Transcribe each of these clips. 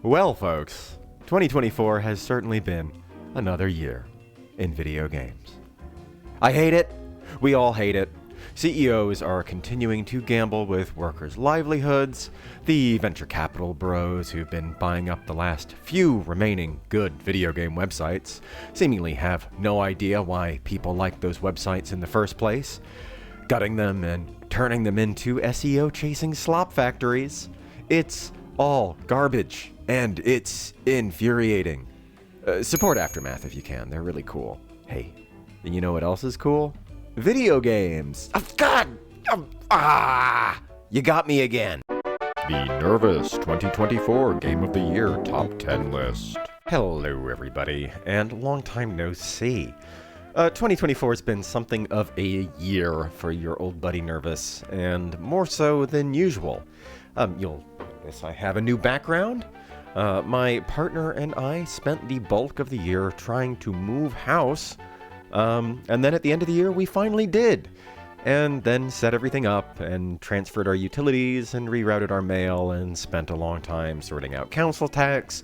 Well, folks, 2024 has certainly been another year in video games. I hate it. We all hate it. CEOs are continuing to gamble with workers' livelihoods. The venture capital bros who've been buying up the last few remaining good video game websites seemingly have no idea why people like those websites in the first place, gutting them and turning them into SEO-chasing slop factories. It's all garbage, and it's infuriating. Support Aftermath if you can. They're really cool. Hey, and you know what else is cool? Video games. Oh, God! You got me again. The Nervous 2024 Game of the Year Top 10 List. Hello, everybody, and long time no see. 2024 has been something of a year for your old buddy Nervous, and more so than usual. You'll notice I have a new background. My partner and I spent the bulk of the year trying to move house, and then at the end of the year we finally did, and then set everything up and transferred our utilities and rerouted our mail and spent a long time sorting out council tax,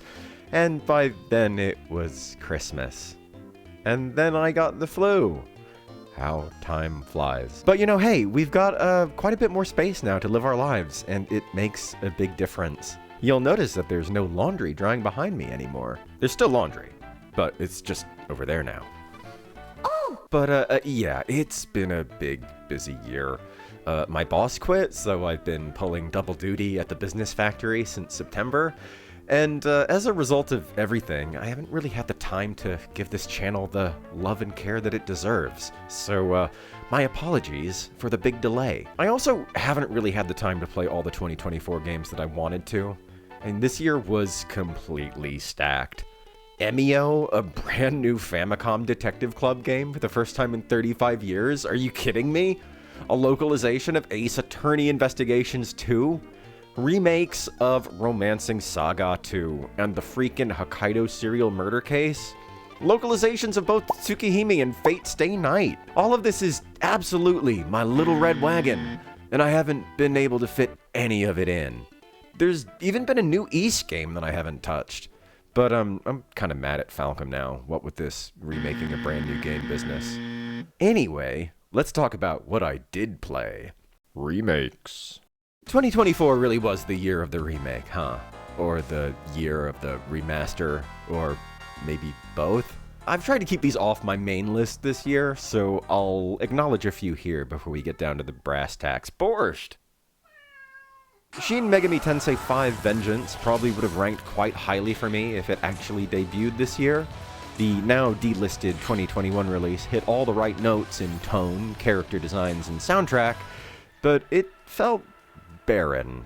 and by then it was Christmas. And then I got the flu. How time flies. But hey, we've got quite a bit more space now to live our lives, and it makes a big difference. You'll notice that there's no laundry drying behind me anymore. There's still laundry, but it's just over there now. Oh! But yeah, it's been a big, busy year. My boss quit, so I've been pulling double duty at the business factory since September. And as a result of everything, I haven't really had the time to give this channel the love and care that it deserves. So my apologies for the big delay. I also haven't really had the time to play all the 2024 games that I wanted to. And this year was completely stacked. Emio, a brand new Famicom Detective Club game for the first time in 35 years? Are you kidding me? A localization of Ace Attorney Investigations 2? Remakes of Romancing SaGa 2 and the freaking Hokkaido serial murder case? Localizations of both Tsukihime and Fate Stay Night. All of this is absolutely my little red wagon, and I haven't been able to fit any of it in. There's even been a new East game that I haven't touched. But I'm kind of mad at Falcom now, what with this remaking a brand new game business. Anyway, let's talk about what I did play. Remakes. 2024 really was the year of the remake, huh? Or the year of the remaster, or maybe both? I've tried to keep these off my main list this year, so I'll acknowledge a few here before we get down to the brass tacks. Borscht! Shin Megami Tensei 5 Vengeance probably would have ranked quite highly for me if it actually debuted this year. The now delisted 2021 release hit all the right notes in tone, character designs, and soundtrack, but it felt barren.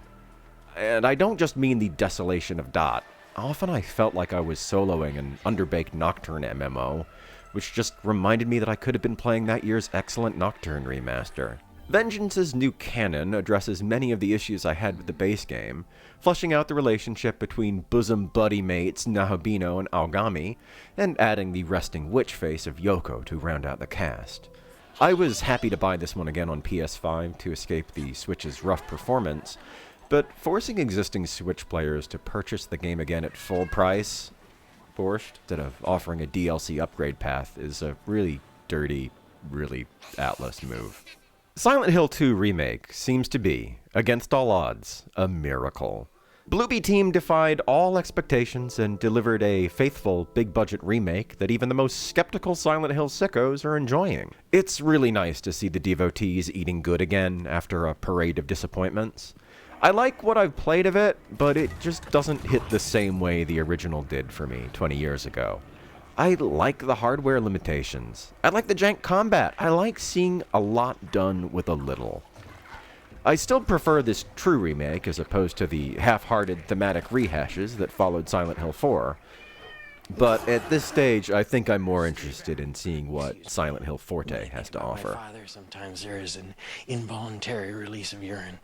And I don't just mean the desolation of Dot. Often I felt like I was soloing an underbaked Nocturne MMO, which just reminded me that I could have been playing that year's excellent Nocturne remaster. Vengeance's new canon addresses many of the issues I had with the base game, fleshing out the relationship between bosom buddy mates Nahabino and Aogami, and adding the resting witch face of Yoko to round out the cast. I was happy to buy this one again on PS5 to escape the Switch's rough performance, but forcing existing Switch players to purchase the game again at full price, Borscht, instead of offering a DLC upgrade path, is a really dirty, really Atlas move. Silent Hill 2 Remake seems to be, against all odds, a miracle. Bluebee Team defied all expectations and delivered a faithful, big-budget remake that even the most skeptical Silent Hill sickos are enjoying. It's really nice to see the devotees eating good again after a parade of disappointments. I like what I've played of it, but it just doesn't hit the same way the original did for me 20 years ago. I like the hardware limitations. I like the jank combat. I like seeing a lot done with a little. I still prefer this true remake as opposed to the half-hearted thematic rehashes that followed Silent Hill 4. But at this stage, I think I'm more interested in seeing what Silent Hill Forte has to offer. My father, sometimes there is an involuntary release of urine.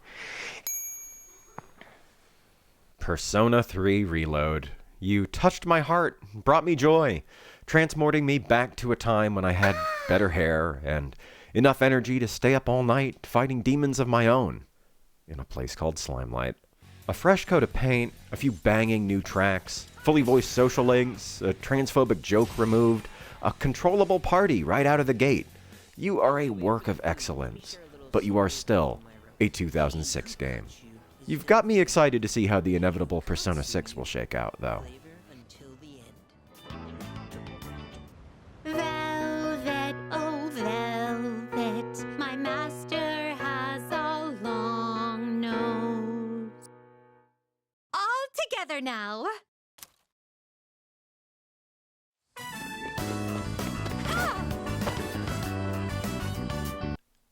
Persona 3 Reload. You touched my heart, brought me joy, transporting me back to a time when I had better hair and enough energy to stay up all night fighting demons of my own in a place called Slimelight. A fresh coat of paint, a few banging new tracks, fully voiced social links, a transphobic joke removed, a controllable party right out of the gate. You are a work of excellence, but you are still a 2006 game. You've got me excited to see how the inevitable Persona 6 will shake out, though. Velvet, oh velvet, my master has a long nose. All together now.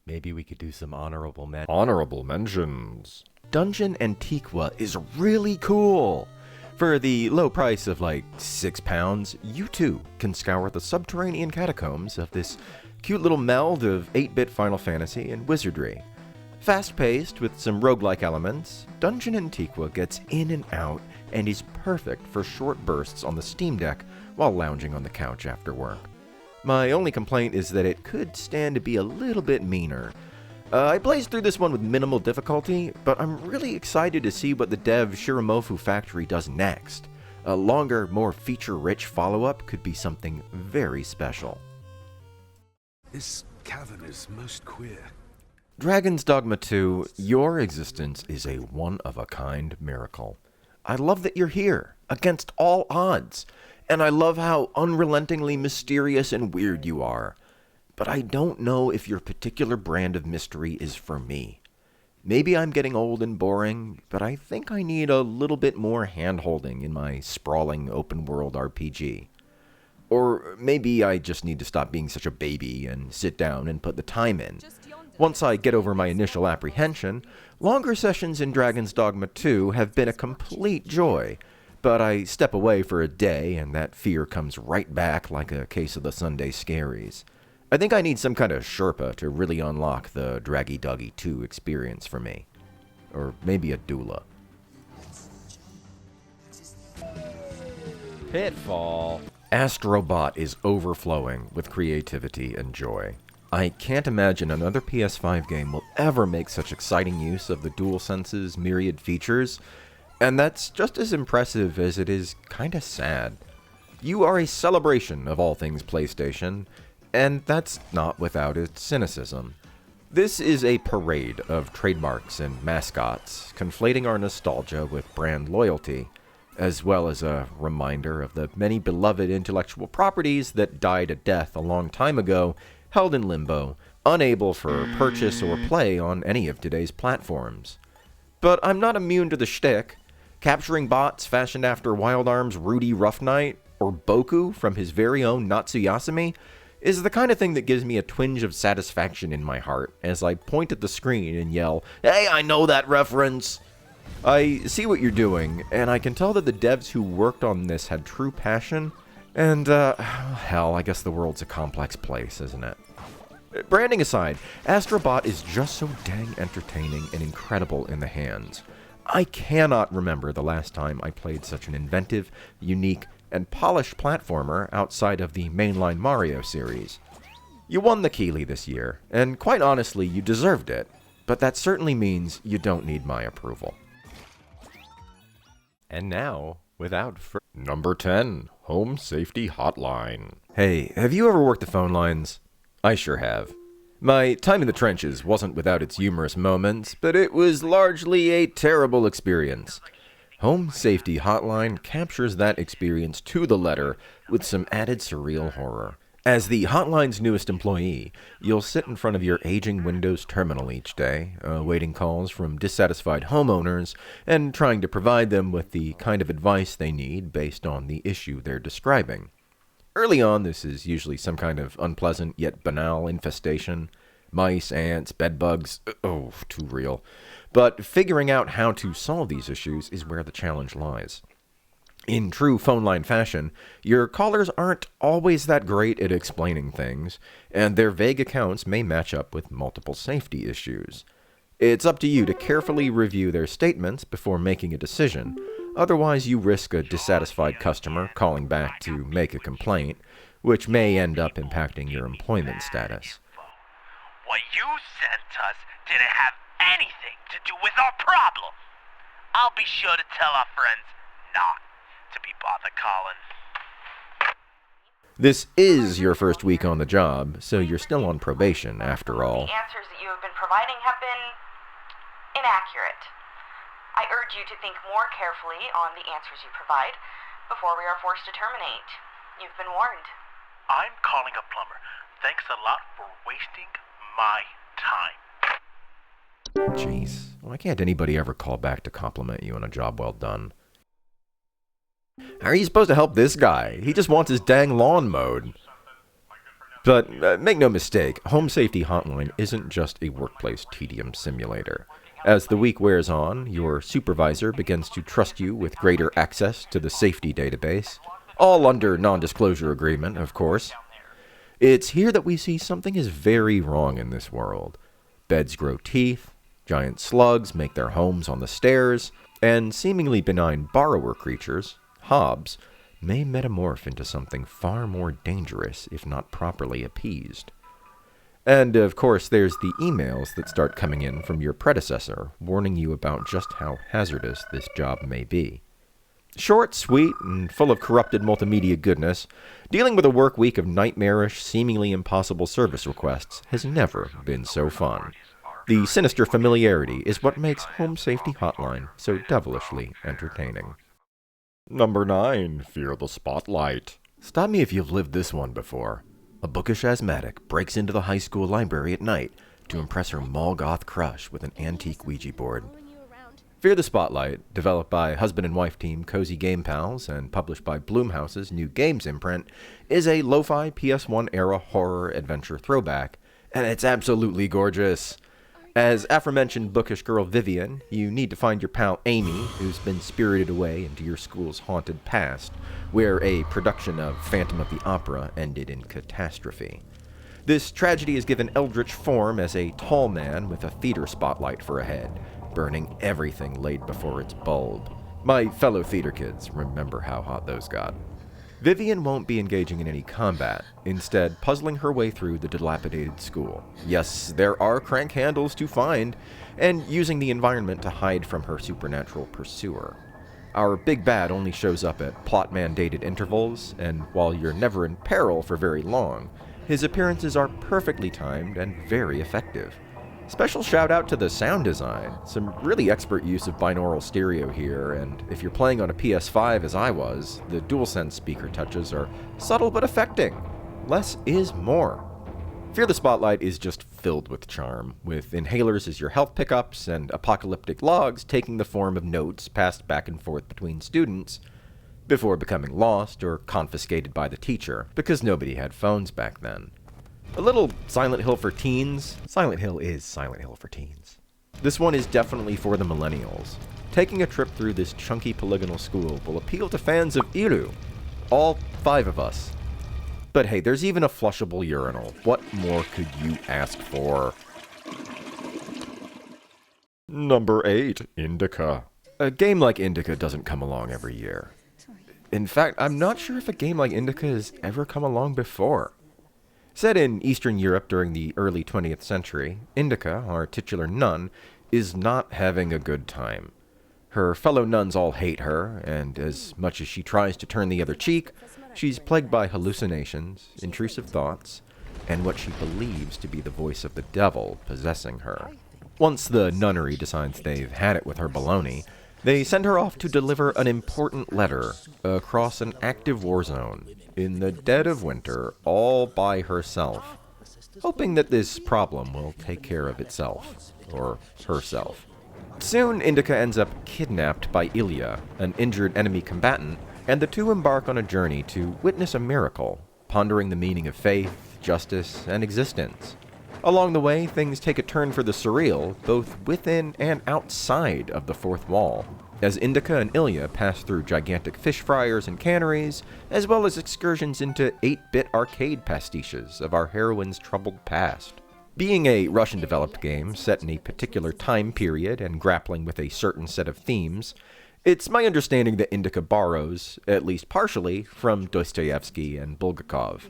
Maybe we could do some honorable mentions. Honorable mentions. Dungeon Antiqua is really cool. For the low price of like £6, you too can scour the subterranean catacombs of this cute little meld of 8-bit Final Fantasy and wizardry. Fast-paced with some roguelike elements, Dungeon Antiqua gets in and out and is perfect for short bursts on the Steam Deck while lounging on the couch after work. My only complaint is that it could stand to be a little bit meaner. I blazed through this one with minimal difficulty, but I'm really excited to see what the dev Shiramofu Factory does next. A longer, more feature-rich follow-up could be something very special. This cavern is most queer. Dragon's Dogma 2, your existence is a one-of-a-kind miracle. I love that you're here, against all odds, and I love how unrelentingly mysterious and weird you are. But I don't know if your particular brand of mystery is for me. Maybe I'm getting old and boring, but I think I need a little bit more hand-holding in my sprawling open-world RPG. Or maybe I just need to stop being such a baby and sit down and put the time in. Once I get over my initial apprehension, longer sessions in Dragon's Dogma 2 have been a complete joy, but I step away for a day and that fear comes right back like a case of the Sunday scaries. I think I need some kind of Sherpa to really unlock the Draggy Doggy 2 experience for me. Or maybe a doula. Pitfall. AstroBot is overflowing with creativity and joy. I can't imagine another PS5 game will ever make such exciting use of the DualSense's myriad features, and that's just as impressive as it is kinda sad. You are a celebration of all things PlayStation, and that's not without its cynicism. This is a parade of trademarks and mascots, conflating our nostalgia with brand loyalty, as well as a reminder of the many beloved intellectual properties that died a death a long time ago, held in limbo, unable for purchase or play on any of today's platforms. But I'm not immune to the shtick. Capturing bots fashioned after Wild Arms' Rudy Roughnight, or Boku from his very own Natsuyasumi, is the kind of thing that gives me a twinge of satisfaction in my heart as I point at the screen and yell, "Hey, I know that reference!" I see what you're doing, and I can tell that the devs who worked on this had true passion, and, hell, I guess the world's a complex place, isn't it? Branding aside, AstroBot is just so dang entertaining and incredible in the hands. I cannot remember the last time I played such an inventive, unique, and polished platformer outside of the mainline Mario series. You won the Keeley this year, and quite honestly, you deserved it, but that certainly means you don't need my approval. And now, without Number 10, Home Safety Hotline. Hey, have you ever worked the phone lines? I sure have. My time in the trenches wasn't without its humorous moments, but it was largely a terrible experience. Home Safety Hotline captures that experience to the letter with some added surreal horror. As the hotline's newest employee, you'll sit in front of your aging Windows terminal each day, awaiting calls from dissatisfied homeowners and trying to provide them with the kind of advice they need based on the issue they're describing. Early on, this is usually some kind of unpleasant yet banal infestation. Mice, ants, bedbugs, oh, too real. But figuring out how to solve these issues is where the challenge lies. In true phone line fashion, your callers aren't always that great at explaining things, and their vague accounts may match up with multiple safety issues. It's up to you to carefully review their statements before making a decision, otherwise you risk a dissatisfied customer calling back to make a complaint, which may end up impacting your employment status. What you sent us didn't have anything to do with our problem. I'll be sure to tell our friends not to be bothered calling. This is your first week on the job, so you're still on probation after all. The answers that you have been providing have been inaccurate. I urge you to think more carefully on the answers you provide before we are forced to terminate. You've been warned. I'm calling a plumber. Thanks a lot for wasting my time. Jeez, why can't anybody ever call back to compliment you on a job well done? How are you supposed to help this guy? He just wants his dang lawn mowed. But make no mistake, Home Safety Hotline isn't just a workplace tedium simulator. As the week wears on, your supervisor begins to trust you with greater access to the safety database, all under non-disclosure agreement, of course. It's here that we see something is very wrong in this world. Beds grow teeth, giant slugs make their homes on the stairs, and seemingly benign borrower creatures, hobs, may metamorph into something far more dangerous if not properly appeased. And of course there's the emails that start coming in from your predecessor, warning you about just how hazardous this job may be. Short, sweet, and full of corrupted multimedia goodness, dealing with a work week of nightmarish, seemingly impossible service requests has never been so fun. The sinister familiarity is what makes Home Safety Hotline so devilishly entertaining. Number 9, Fear the Spotlight. Stop me if you've lived this one before. A bookish asthmatic breaks into the high school library at night to impress her Molgoth crush with an antique Ouija board. Fear the Spotlight, developed by husband and wife team Cozy Game Pals and published by Blumhouse's New Games imprint, is a lo-fi PS1-era horror adventure throwback, and it's absolutely gorgeous. As aforementioned bookish girl Vivian, you need to find your pal Amy, who's been spirited away into your school's haunted past, where a production of Phantom of the Opera ended in catastrophe. This tragedy is given eldritch form as a tall man with a theater spotlight for a head, burning everything laid before its bulb. My fellow theater kids remember how hot those got. Vivian won't be engaging in any combat, instead puzzling her way through the dilapidated school. Yes, there are crank handles to find, and using the environment to hide from her supernatural pursuer. Our big bad only shows up at plot-mandated intervals, and while you're never in peril for very long, his appearances are perfectly timed and very effective. Special shout out to the sound design. Some really expert use of binaural stereo here, and if you're playing on a PS5 as I was, the DualSense speaker touches are subtle but affecting. Less is more. Fear the Spotlight is just filled with charm, with inhalers as your health pickups and apocalyptic logs taking the form of notes passed back and forth between students, before becoming lost or confiscated by the teacher, because nobody had phones back then. A little Silent Hill for teens. Silent Hill is Silent Hill for teens. This one is definitely for the millennials. Taking a trip through this chunky polygonal school will appeal to fans of Iru. All 5 of us. But hey, there's even a flushable urinal. What more could you ask for? Number 8, Indika. A game like Indika doesn't come along every year. In fact, I'm not sure if a game like Indika has ever come along before. Set in Eastern Europe during the early 20th century, Indika, our titular nun, is not having a good time. Her fellow nuns all hate her, and as much as she tries to turn the other cheek, she's plagued by hallucinations, intrusive thoughts, and what she believes to be the voice of the devil possessing her. Once the nunnery decides they've had it with her baloney, they send her off to deliver an important letter across an active war zone in the dead of winter all by herself, hoping that this problem will take care of itself, or herself. Soon, Indika ends up kidnapped by Ilya, an injured enemy combatant, and the two embark on a journey to witness a miracle, pondering the meaning of faith, justice, and existence. Along the way, things take a turn for the surreal, both within and outside of the fourth wall, as Indika and Ilya pass through gigantic fish fryers and canneries, as well as excursions into 8-bit arcade pastiches of our heroine's troubled past. Being a Russian-developed game set in a particular time period and grappling with a certain set of themes, it's my understanding that Indika borrows, at least partially, from Dostoevsky and Bulgakov.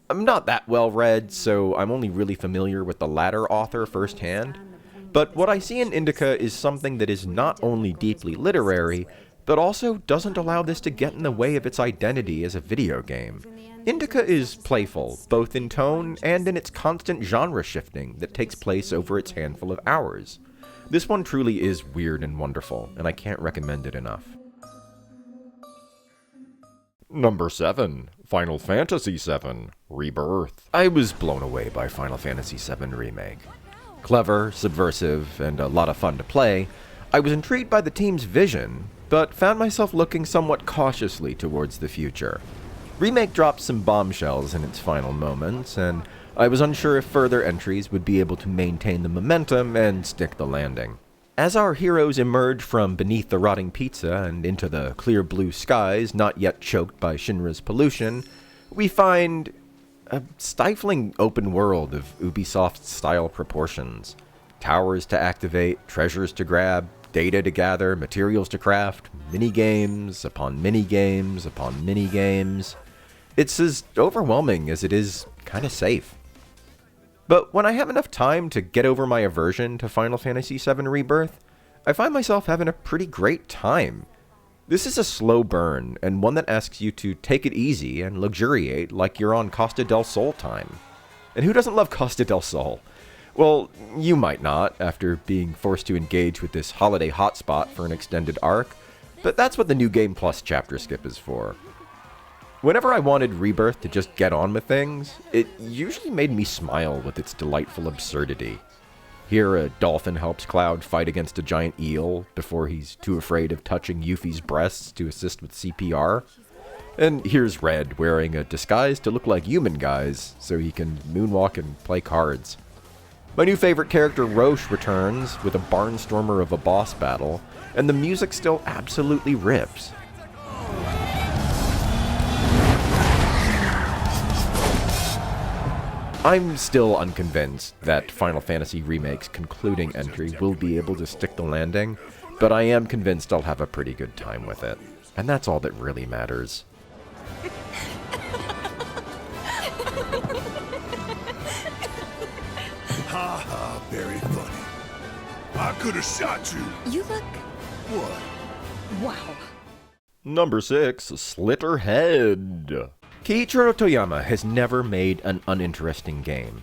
I'm not that well read, so I'm only really familiar with the latter author firsthand, But what I see in Indika is something that is not only deeply literary, but also doesn't allow this to get in the way of its identity as a video game. Indika is playful, both in tone and in its constant genre shifting that takes place over its handful of hours. This one truly is weird and wonderful, and I can't recommend it enough. Number 7. Final Fantasy VII Rebirth. I was blown away by Final Fantasy VII Remake. Clever, subversive, and a lot of fun to play, I was intrigued by the team's vision, but found myself looking somewhat cautiously towards the future. Remake dropped some bombshells in its final moments, and I was unsure if further entries would be able to maintain the momentum and stick the landing. As our heroes emerge from beneath the rotting pizza and into the clear blue skies not yet choked by Shinra's pollution, we find a stifling open world of Ubisoft-style proportions. Towers to activate, treasures to grab, data to gather, materials to craft, minigames upon minigames upon minigames. It's as overwhelming as it is kind of safe. But when I have enough time to get over my aversion to Final Fantasy VII Rebirth, I find myself having a pretty great time. This is a slow burn, and one that asks you to take it easy and luxuriate like you're on Costa del Sol time. And who doesn't love Costa del Sol? Well, you might not, after being forced to engage with this holiday hotspot for an extended arc, but that's what the New Game Plus chapter skip is for. Whenever I wanted Rebirth to just get on with things, it usually made me smile with its delightful absurdity. Here, a dolphin helps Cloud fight against a giant eel before he's too afraid of touching Yuffie's breasts to assist with CPR. And here's Red wearing a disguise to look like human guys so he can moonwalk and play cards. My new favorite character, Roche, returns with a barnstormer of a boss battle, and the music still absolutely rips. I'm still unconvinced that Final Fantasy Remake's concluding entry will be able to stick the landing, but I am convinced I'll have a pretty good time with it. And that's all that really matters. Ha ha, very funny. I could have shot you. You look... What? wow. Number 6. Slitterhead. Keiichiro Toyama has never made an uninteresting game.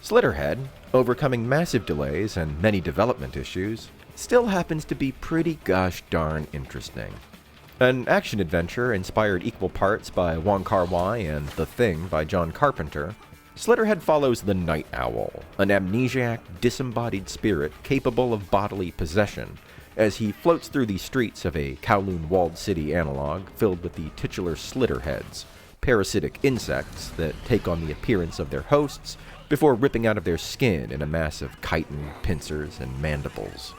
Slitterhead, overcoming massive delays and many development issues, still happens to be pretty gosh darn interesting. An action-adventure inspired equal parts by Wong Kar-wai and The Thing by John Carpenter, Slitterhead follows the Night Owl, an amnesiac, disembodied spirit capable of bodily possession, as he floats through the streets of a Kowloon walled city analog filled with the titular Slitterheads, parasitic insects that take on the appearance of their hosts before ripping out of their skin in a mass of chitin, pincers, and mandibles.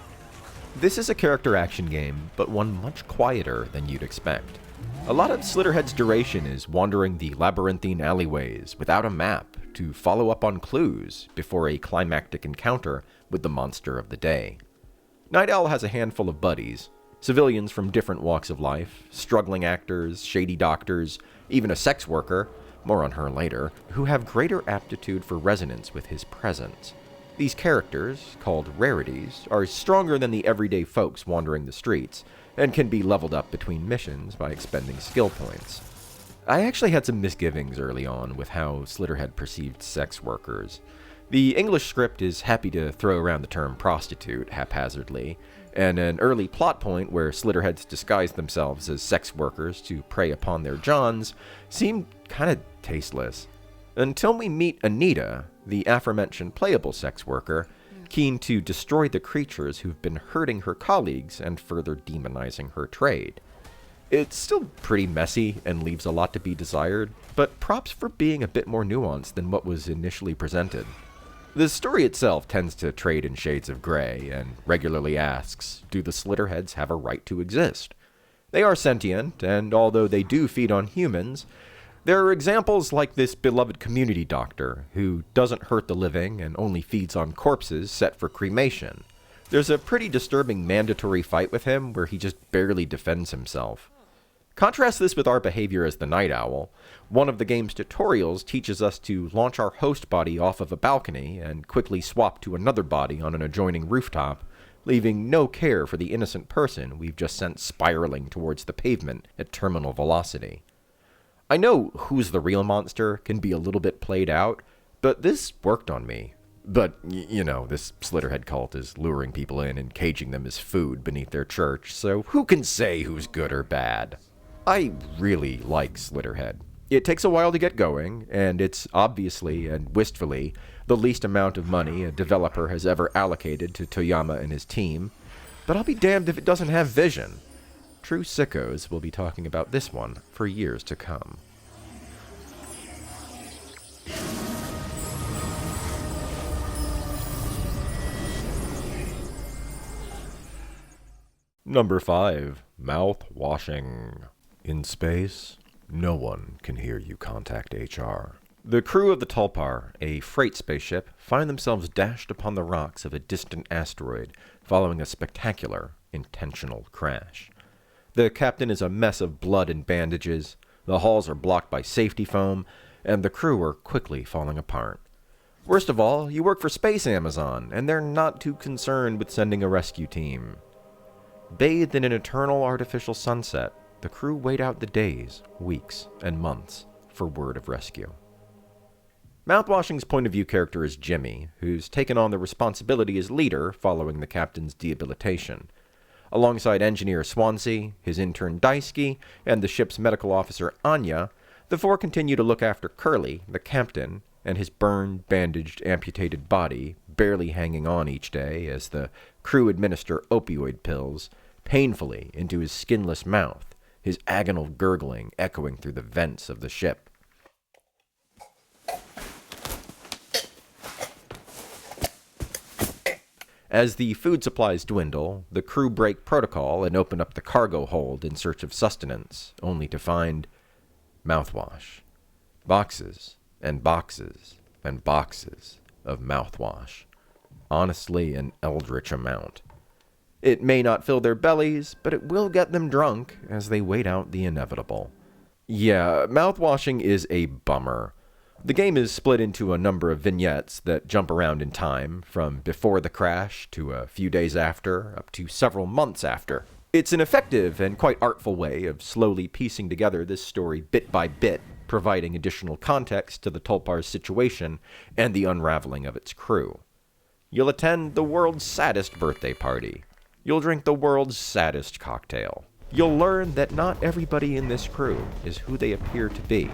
This is a character action game, but one much quieter than you'd expect. A lot of Slitterhead's duration is wandering the labyrinthine alleyways without a map to follow up on clues before a climactic encounter with the monster of the day. Night Owl has a handful of buddies, civilians from different walks of life, struggling actors, shady doctors, even a sex worker, more on her later, who have greater aptitude for resonance with his presence. These characters, called rarities, are stronger than the everyday folks wandering the streets, and can be leveled up between missions by expending skill points. I actually had some misgivings early on with how Slitterhead perceived sex workers. The English script is happy to throw around the term prostitute haphazardly, and an early plot point where Slitterheads disguise themselves as sex workers to prey upon their Johns seemed kind of tasteless. Until we meet Anita, the aforementioned playable sex worker, keen to destroy the creatures who've been hurting her colleagues and further demonizing her trade. It's still pretty messy and leaves a lot to be desired, but props for being a bit more nuanced than what was initially presented. The story itself tends to trade in shades of gray and regularly asks, do the Slitterheads have a right to exist? They are sentient, and although they do feed on humans, there are examples like this beloved community doctor who doesn't hurt the living and only feeds on corpses set for cremation. There's a pretty disturbing mandatory fight with him where he just barely defends himself. Contrast this with our behavior as the Night Owl. One of the game's tutorials teaches us to launch our host body off of a balcony and quickly swap to another body on an adjoining rooftop, leaving no care for the innocent person we've just sent spiraling towards the pavement at terminal velocity. I know who's the real monster can be a little bit played out, but this worked on me. But, you know, this Slitterhead cult is luring people in and caging them as food beneath their church, so who can say who's good or bad? I really like Slitterhead. It takes a while to get going, and it's obviously and wistfully the least amount of money a developer has ever allocated to Toyama and his team, but I'll be damned if it doesn't have vision. True sickos will be talking about this one for years to come. Number 5, Mouthwashing. In space, no one can hear you contact HR. The crew of the Tulpar, a freight spaceship, find themselves dashed upon the rocks of a distant asteroid following a spectacular, intentional crash. The captain is a mess of blood and bandages, the halls are blocked by safety foam, and the crew are quickly falling apart. Worst of all, you work for Space Amazon, and they're not too concerned with sending a rescue team. Bathed in an eternal artificial sunset, the crew wait out the days, weeks, and months for word of rescue. Mouthwashing's point of view character is Jimmy, who's taken on the responsibility as leader following the captain's debilitation. Alongside engineer Swansea, his intern Daisuke, and the ship's medical officer Anya, the four continue to look after Curly, the captain, and his burned, bandaged, amputated body, barely hanging on each day as the crew administer opioid pills painfully into his skinless mouth, his agonal gurgling echoing through the vents of the ship. As the food supplies dwindle, the crew break protocol and open up the cargo hold in search of sustenance, only to find mouthwash. Boxes and boxes and boxes of mouthwash. Honestly, an eldritch amount. It may not fill their bellies, but it will get them drunk as they wait out the inevitable. Yeah, mouthwashing is a bummer. The game is split into a number of vignettes that jump around in time, from before the crash to a few days after, up to several months after. It's an effective and quite artful way of slowly piecing together this story bit by bit, providing additional context to the Tulpar's situation and the unraveling of its crew. You'll attend the world's saddest birthday party. You'll drink the world's saddest cocktail. You'll learn that not everybody in this crew is who they appear to be.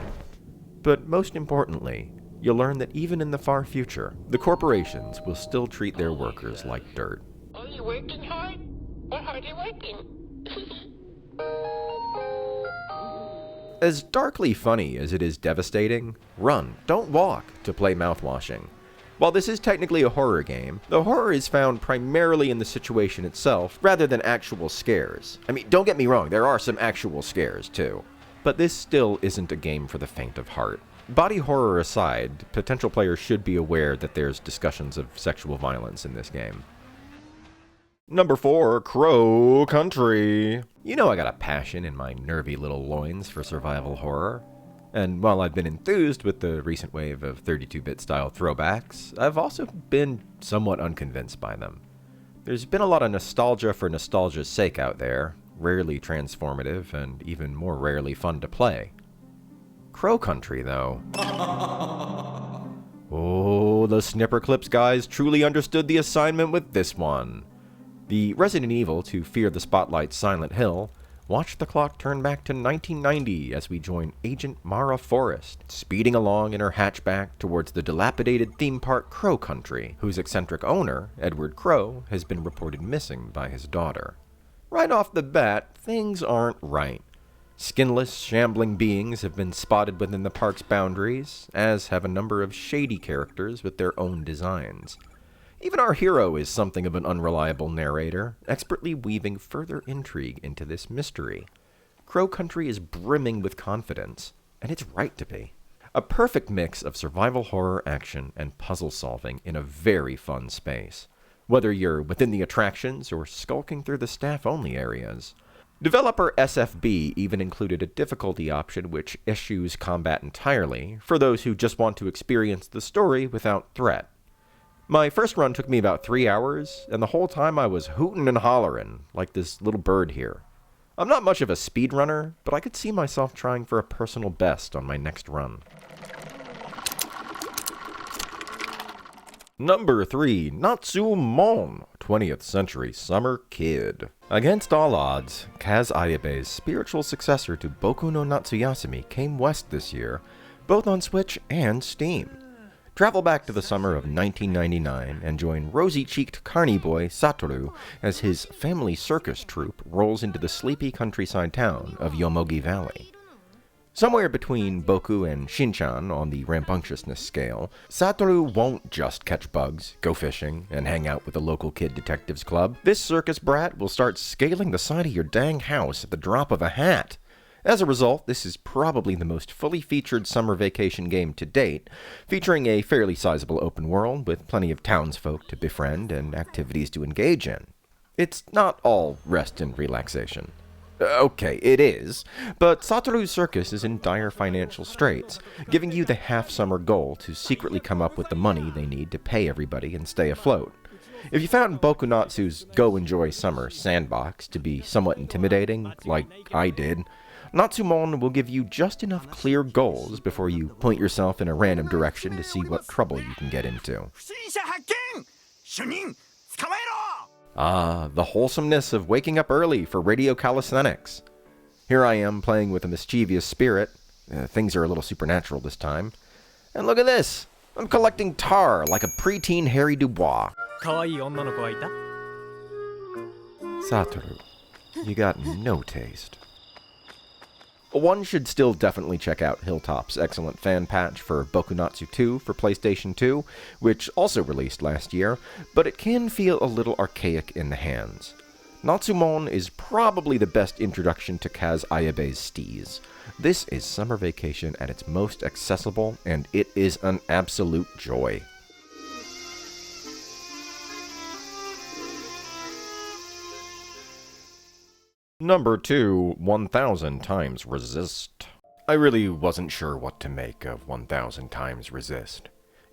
But most importantly, you'll learn that even in the far future, the corporations will still treat their workers like dirt. Are you working hard? Or hard are you working? As darkly funny as it is devastating, run, don't walk, to play Mouthwashing. While this is technically a horror game, the horror is found primarily in the situation itself rather than actual scares. I mean, don't get me wrong, there are some actual scares too. But this still isn't a game for the faint of heart. Body horror aside, potential players should be aware that there's discussions of sexual violence in this game. Number 4, Crow Country. You know I got a passion in my nervy little loins for survival horror. And while I've been enthused with the recent wave of 32-bit style throwbacks, I've also been somewhat unconvinced by them. There's been a lot of nostalgia for nostalgia's sake out there, rarely transformative and even more rarely fun to play. Crow Country, though. Oh, the Snipperclips guys truly understood the assignment with this one. The Resident Evil to Fear the Spotlight's Silent Hill watched the clock turn back to 1990 as we join Agent Mara Forrest, speeding along in her hatchback towards the dilapidated theme park Crow Country, whose eccentric owner, Edward Crow, has been reported missing by his daughter. Right off the bat, things aren't right. Skinless, shambling beings have been spotted within the park's boundaries, as have a number of shady characters with their own designs. Even our hero is something of an unreliable narrator, expertly weaving further intrigue into this mystery. Crow Country is brimming with confidence, and it's right to be. A perfect mix of survival horror action and puzzle solving in a very fun space. Whether you're within the attractions or skulking through the staff-only areas, Developer SFB even included a difficulty option which eschews combat entirely, for those who just want to experience the story without threat. My first run took me about 3 hours, and the whole time I was hootin' and hollerin', like this little bird here. I'm not much of a speedrunner, but I could see myself trying for a personal best on my next run. Number 3, Natsu-Mon, 20th Century Summer Kid. Against all odds, Kaz Ayabe's spiritual successor to Boku no Natsuyasumi came west this year, both on Switch and Steam. Travel back to the summer of 1999 and join rosy-cheeked carny boy Satoru as his family circus troupe rolls into the sleepy countryside town of Yomogi Valley. Somewhere between Boku and Shinchan on the rambunctiousness scale, Satoru won't just catch bugs, go fishing, and hang out with the local kid detectives club. This circus brat will start scaling the side of your dang house at the drop of a hat. As a result, this is probably the most fully featured summer vacation game to date, featuring a fairly sizable open world with plenty of townsfolk to befriend and activities to engage in. It's not all rest and relaxation. Okay, it is, but Satoru's circus is in dire financial straits, giving you the half-summer goal to secretly come up with the money they need to pay everybody and stay afloat. If you found Bokunatsu's Go Enjoy Summer sandbox to be somewhat intimidating, like I did, Natsu-Mon will give you just enough clear goals before you point yourself in a random direction to see what trouble you can get into. Ah, the wholesomeness of waking up early for radio calisthenics. Here I am playing with a mischievous spirit. Things are a little supernatural this time. And look at this! I'm collecting tar like a preteen Harry Dubois. Satoru, you got no taste. One should still definitely check out Hilltop's excellent fan patch for Bokunatsu 2 for PlayStation 2, which also released last year, but it can feel a little archaic in the hands. Natsu-Mon is probably the best introduction to Kaz Ayabe's steez. This is summer vacation at its most accessible, and it is an absolute joy. Number 2, 1000 Times Resist. I really wasn't sure what to make of 1000 Times Resist.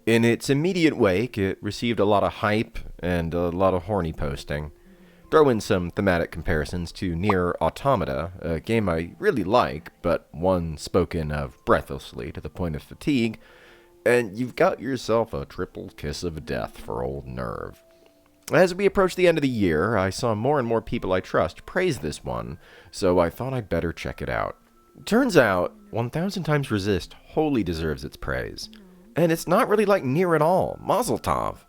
In its immediate wake, it received a lot of hype and a lot of horny posting. Throw in some thematic comparisons to Nier Automata, a game I really like, but one spoken of breathlessly to the point of fatigue, and you've got yourself a triple kiss of death for old Nerve. As we approached the end of the year, I saw more and more people I trust praise this one, so I thought I'd better check it out. Turns out, 1000 Times Resist wholly deserves its praise. And it's not really like Nier at all. Mazel tov.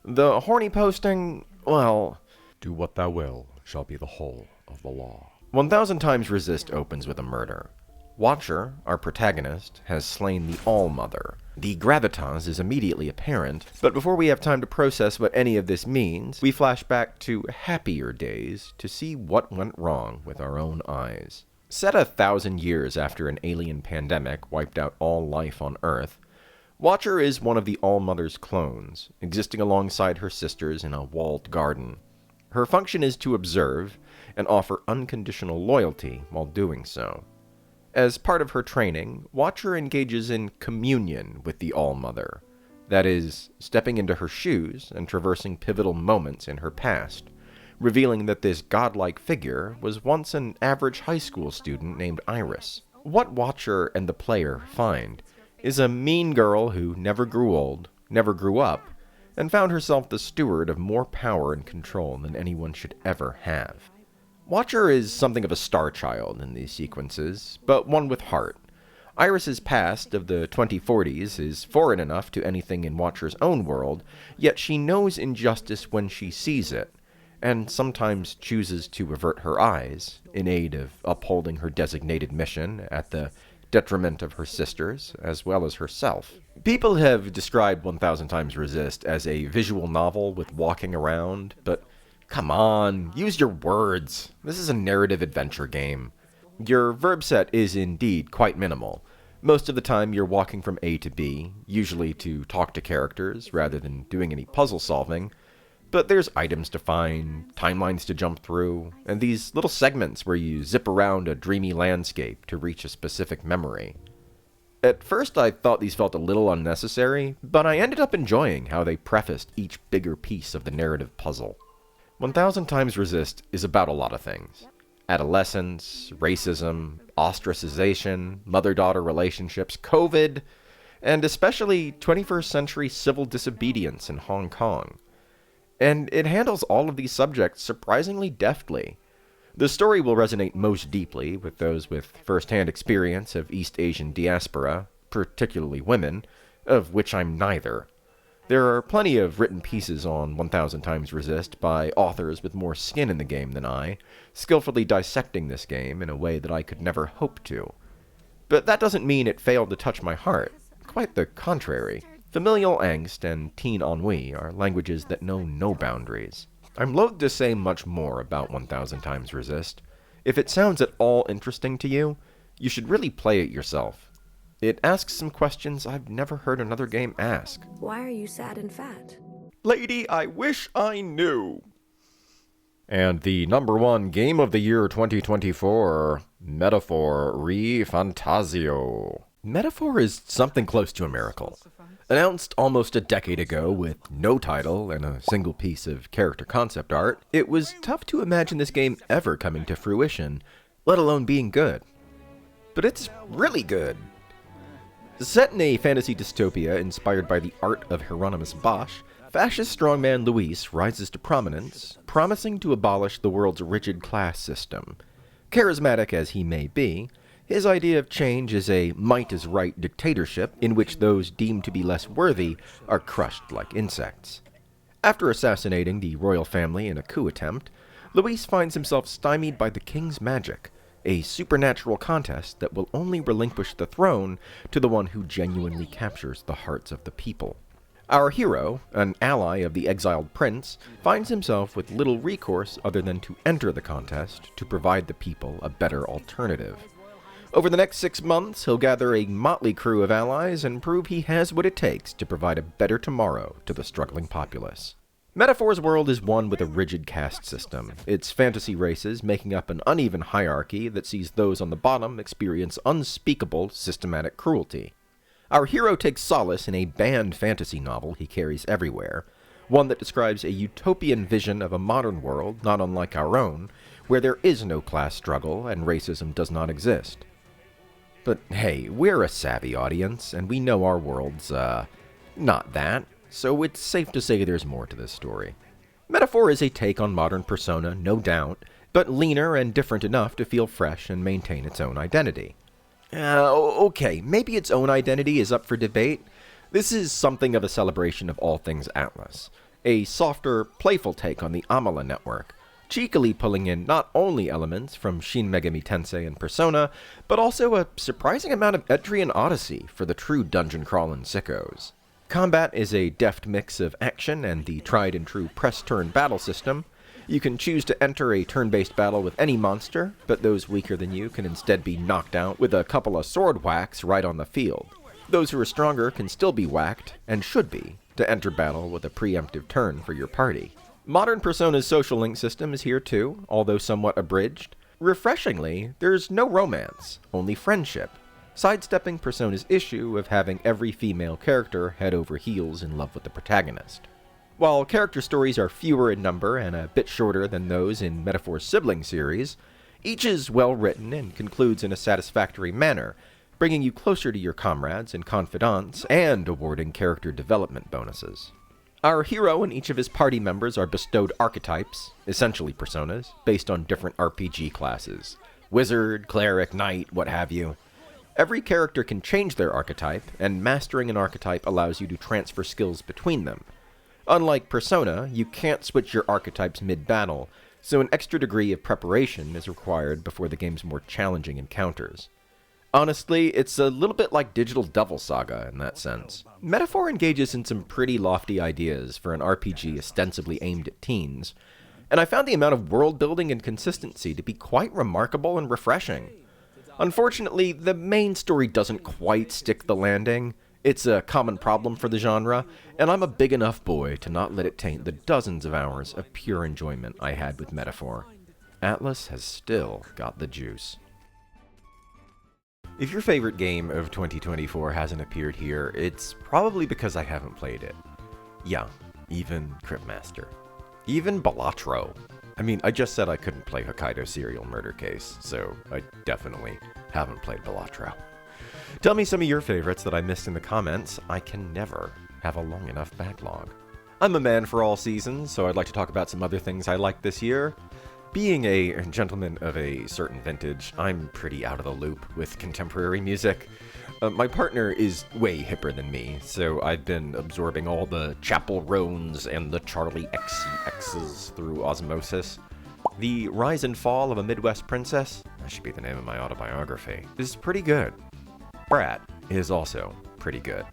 The horny posting, well, Do what thou will shall be the whole of the law. 1000 Times Resist opens with a murder. Watcher, our protagonist, has slain the All-Mother. The gravitas is immediately apparent, but before we have time to process what any of this means, we flash back to happier days to see what went wrong with our own eyes. Set 1,000 years after an alien pandemic wiped out all life on Earth, Watcher is one of the All-Mother's clones, existing alongside her sisters in a walled garden. Her function is to observe and offer unconditional loyalty while doing so. As part of her training, Watcher engages in communion with the All-Mother, that is, stepping into her shoes and traversing pivotal moments in her past, revealing that this godlike figure was once an average high school student named Iris. What Watcher and the player find is a mean girl who never grew old, never grew up, and found herself the steward of more power and control than anyone should ever have. Watcher is something of a star child in these sequences, but one with heart. Iris's past of the 2040s is foreign enough to anything in Watcher's own world, yet she knows injustice when she sees it, and sometimes chooses to avert her eyes in aid of upholding her designated mission at the detriment of her sisters, as well as herself. People have described 1000 Times Resist as a visual novel with walking around, but come on, use your words. This is a narrative adventure game. Your verb set is indeed quite minimal. Most of the time you're walking from A to B, usually to talk to characters rather than doing any puzzle solving. But there's items to find, timelines to jump through, and these little segments where you zip around a dreamy landscape to reach a specific memory. At first I thought these felt a little unnecessary, but I ended up enjoying how they prefaced each bigger piece of the narrative puzzle. 1000 Times Resist is about a lot of things. Adolescence, racism, ostracization, mother-daughter relationships, COVID, and especially 21st century civil disobedience in Hong Kong. And it handles all of these subjects surprisingly deftly. The story will resonate most deeply with those with first-hand experience of East Asian diaspora, particularly women, of which I'm neither. There are plenty of written pieces on 1000 Times Resist by authors with more skin in the game than I, skillfully dissecting this game in a way that I could never hope to. But that doesn't mean it failed to touch my heart. Quite the contrary. Familial angst and teen ennui are languages that know no boundaries. I'm loath to say much more about 1000 Times Resist. If it sounds at all interesting to you, you should really play it yourself. It asks some questions I've never heard another game ask. Why are you sad and fat? Lady, I wish I knew. And the number one game of the year 2024, Metaphor ReFantasio. Metaphor is something close to a miracle. Announced almost a decade ago with no title and a single piece of character concept art, it was tough to imagine this game ever coming to fruition, let alone being good. But it's really good. Set in a fantasy dystopia inspired by the art of Hieronymus Bosch, fascist strongman Luis rises to prominence, promising to abolish the world's rigid class system. Charismatic as he may be, his idea of change is a might-is-right dictatorship in which those deemed to be less worthy are crushed like insects. After assassinating the royal family in a coup attempt, Luis finds himself stymied by the king's magic, a supernatural contest that will only relinquish the throne to the one who genuinely captures the hearts of the people. Our hero, an ally of the exiled prince, finds himself with little recourse other than to enter the contest to provide the people a better alternative. Over the next 6 months, he'll gather a motley crew of allies and prove he has what it takes to provide a better tomorrow to the struggling populace. Metaphor's world is one with a rigid caste system, its fantasy races making up an uneven hierarchy that sees those on the bottom experience unspeakable systematic cruelty. Our hero takes solace in a banned fantasy novel he carries everywhere, one that describes a utopian vision of a modern world not unlike our own, where there is no class struggle and racism does not exist. But hey, we're a savvy audience, and we know our world's, not that, so it's safe to say there's more to this story. Metaphor is a take on modern Persona, no doubt, but leaner and different enough to feel fresh and maintain its own identity. Okay, maybe its own identity is up for debate. This is something of a celebration of all things Atlas, a softer, playful take on the Amala network, cheekily pulling in not only elements from Shin Megami Tensei and Persona, but also a surprising amount of Etrian Odyssey for the true dungeon crawlin' sickos. Combat is a deft mix of action and the tried-and-true press-turn battle system. You can choose to enter a turn-based battle with any monster, but those weaker than you can instead be knocked out with a couple of sword whacks right on the field. Those who are stronger can still be whacked, and should be, to enter battle with a preemptive turn for your party. Modern Persona's social link system is here too, although somewhat abridged. Refreshingly, there's no romance, only friendship, sidestepping Persona's issue of having every female character head over heels in love with the protagonist. While character stories are fewer in number and a bit shorter than those in Metaphor's sibling series, each is well written and concludes in a satisfactory manner, bringing you closer to your comrades and confidants and awarding character development bonuses. Our hero and each of his party members are bestowed archetypes, essentially personas, based on different RPG classes. Wizard, cleric, knight, what have you. Every character can change their archetype, and mastering an archetype allows you to transfer skills between them. Unlike Persona, you can't switch your archetypes mid-battle, so an extra degree of preparation is required before the game's more challenging encounters. Honestly, it's a little bit like Digital Devil Saga in that sense. Metaphor engages in some pretty lofty ideas for an RPG ostensibly aimed at teens, and I found the amount of world building and consistency to be quite remarkable and refreshing. Unfortunately, the main story doesn't quite stick the landing, It's a common problem for the genre, and I'm a big enough boy to not let it taint the dozens of hours of pure enjoyment I had with Metaphor. Atlas has still got the juice. If your favorite game of 2024 hasn't appeared here, it's probably because I haven't played it. Yeah, even Cryptmaster. Even Balatro. I mean, I just said I couldn't play Hokkaido Serial Murder Case, so I definitely haven't played Balatro. Tell me some of your favorites that I missed in the comments. I can never have a long enough backlog. I'm a man for all seasons, so I'd like to talk about some other things I liked this year. Being a gentleman of a certain vintage, I'm pretty out of the loop with contemporary music. My partner is way hipper than me, so I've been absorbing all the Chapel Roans and the Charlie XCXs through osmosis. The Rise and Fall of a Midwest Princess, that should be the name of my autobiography, is pretty good. Brat is also pretty good.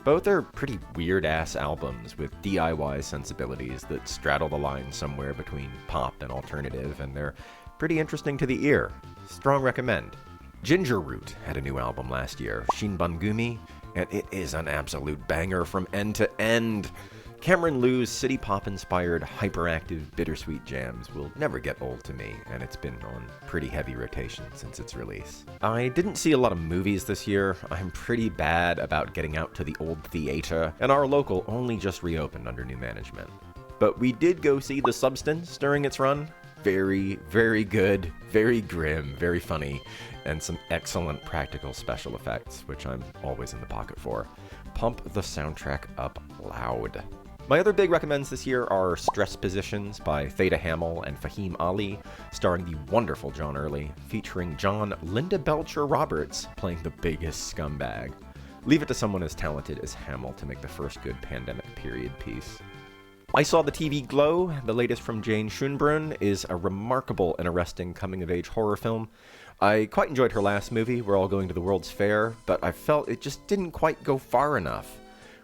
Both are pretty weird-ass albums with DIY sensibilities that straddle the line somewhere between pop and alternative, and they're pretty interesting to the ear. Strong recommend. Ginger Root had a new album last year, Shinbangumi, and it is an absolute banger from end to end. Cameron Liu's city pop-inspired, hyperactive, bittersweet jams will never get old to me, and it's been on pretty heavy rotation since its release. I didn't see a lot of movies this year. I'm pretty bad about getting out to the old theater, and our local only just reopened under new management. But we did go see The Substance during its run. Very, very good, very grim, very funny, and some excellent practical special effects, which I'm always in the pocket for. Pump the soundtrack up loud. My other big recommends this year are Stress Positions by Theta Hamill and Fahim Ali, starring the wonderful John Early, featuring John Linda Belcher Roberts playing the biggest scumbag. Leave it to someone as talented as Hamill to make the first good pandemic period piece. I saw the TV Glow. The latest from Jane Schoenbrunn is a remarkable and arresting coming-of-age horror film. I quite enjoyed her last movie, We're All Going to the World's Fair, but I felt it just didn't quite go far enough.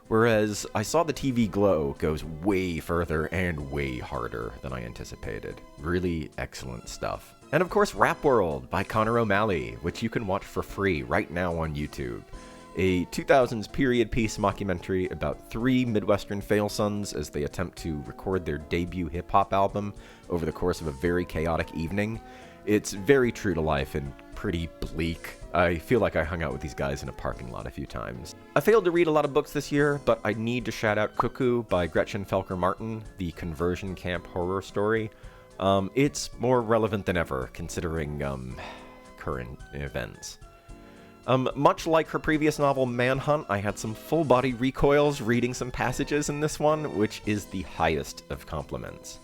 Whereas I saw the TV Glow goes way further and way harder than I anticipated. Really excellent stuff. And of course, Rap World by Connor O'Malley, which you can watch for free right now on YouTube. A 2000s period piece mockumentary about three Midwestern fail-sons as they attempt to record their debut hip-hop album over the course of a very chaotic evening. It's very true to life and pretty bleak. I feel like I hung out with these guys in a parking lot a few times. I failed to read a lot of books this year, but I need to shout out Cuckoo by Gretchen Felker Martin, the conversion camp horror story. It's more relevant than ever, considering current events. Much like her previous novel, Manhunt, I had some full-body recoils reading some passages in this one, which is the highest of compliments.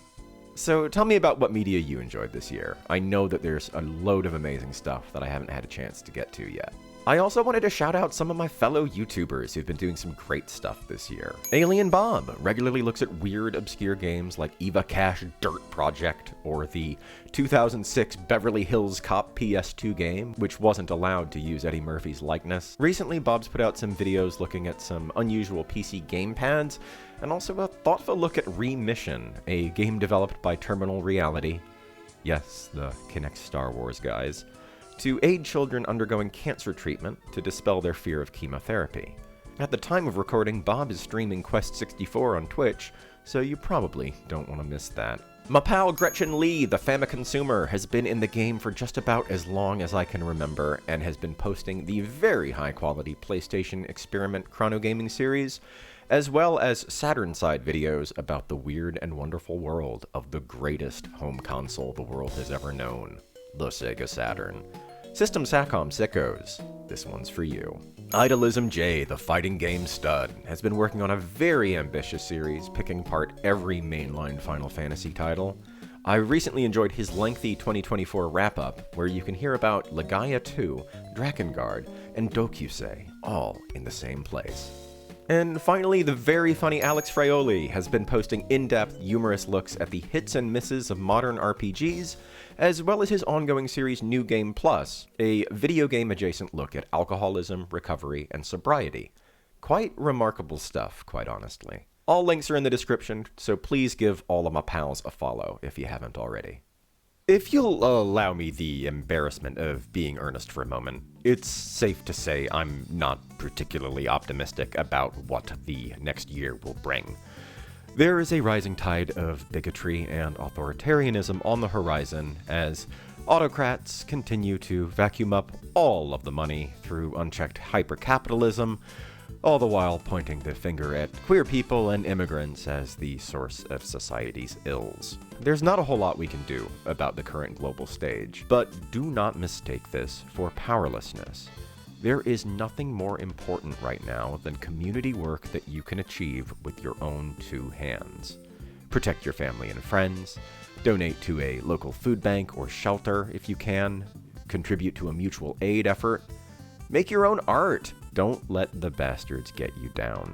So tell me about what media you enjoyed this year. I know that there's a load of amazing stuff that I haven't had a chance to get to yet. I also wanted to shout out some of my fellow YouTubers who've been doing some great stuff this year. Alien Bob regularly looks at weird, obscure games like Eva Cash Dirt Project, or the 2006 Beverly Hills Cop PS2 game, which wasn't allowed to use Eddie Murphy's likeness. Recently, Bob's put out some videos looking at some unusual PC gamepads, and also a thoughtful look at Remission, a game developed by Terminal Reality. Yes, the Kinect Star Wars guys. To aid children undergoing cancer treatment to dispel their fear of chemotherapy. At the time of recording, Bob is streaming Quest 64 on Twitch, so you probably don't want to miss that. My pal Gretchen Lee, the Famiconsumer, has been in the game for just about as long as I can remember, and has been posting the very high-quality PlayStation Experiment Chrono Gaming series, as well as Saturn-side videos about the weird and wonderful world of the greatest home console the world has ever known, the Sega Saturn. System Satcom sickos, this one's for you. Idolism J, the fighting game stud, has been working on a very ambitious series, picking apart every mainline Final Fantasy title. I recently enjoyed his lengthy 2024 wrap-up, where you can hear about Legaia 2, Drakengard, and Dokusei, all in the same place. And finally, the very funny Alex Fraioli has been posting in-depth, humorous looks at the hits and misses of modern RPGs, as well as his ongoing series New Game Plus, a video game-adjacent look at alcoholism, recovery, and sobriety. Quite remarkable stuff, quite honestly. All links are in the description, so please give all of my pals a follow if you haven't already. If you'll allow me the embarrassment of being earnest for a moment, it's safe to say I'm not particularly optimistic about what the next year will bring. There is a rising tide of bigotry and authoritarianism on the horizon as autocrats continue to vacuum up all of the money through unchecked hypercapitalism, all the while pointing the finger at queer people and immigrants as the source of society's ills. There's not a whole lot we can do about the current global stage, but do not mistake this for powerlessness. There is nothing more important right now than community work that you can achieve with your own two hands. Protect your family and friends, donate to a local food bank or shelter if you can, contribute to a mutual aid effort, make your own art. Don't let the bastards get you down.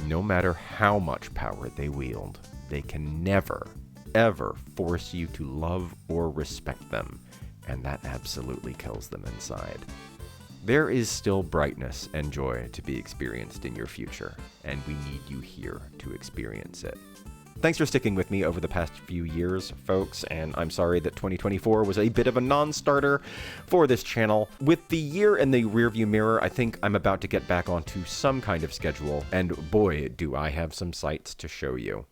No matter how much power they wield, they can never, ever force you to love or respect them, and that absolutely kills them inside. There is still brightness and joy to be experienced in your future, and we need you here to experience it. Thanks for sticking with me over the past few years, folks, and I'm sorry that 2024 was a bit of a non-starter for this channel. With the year in the rearview mirror, I think I'm about to get back onto some kind of schedule, and boy, do I have some sights to show you.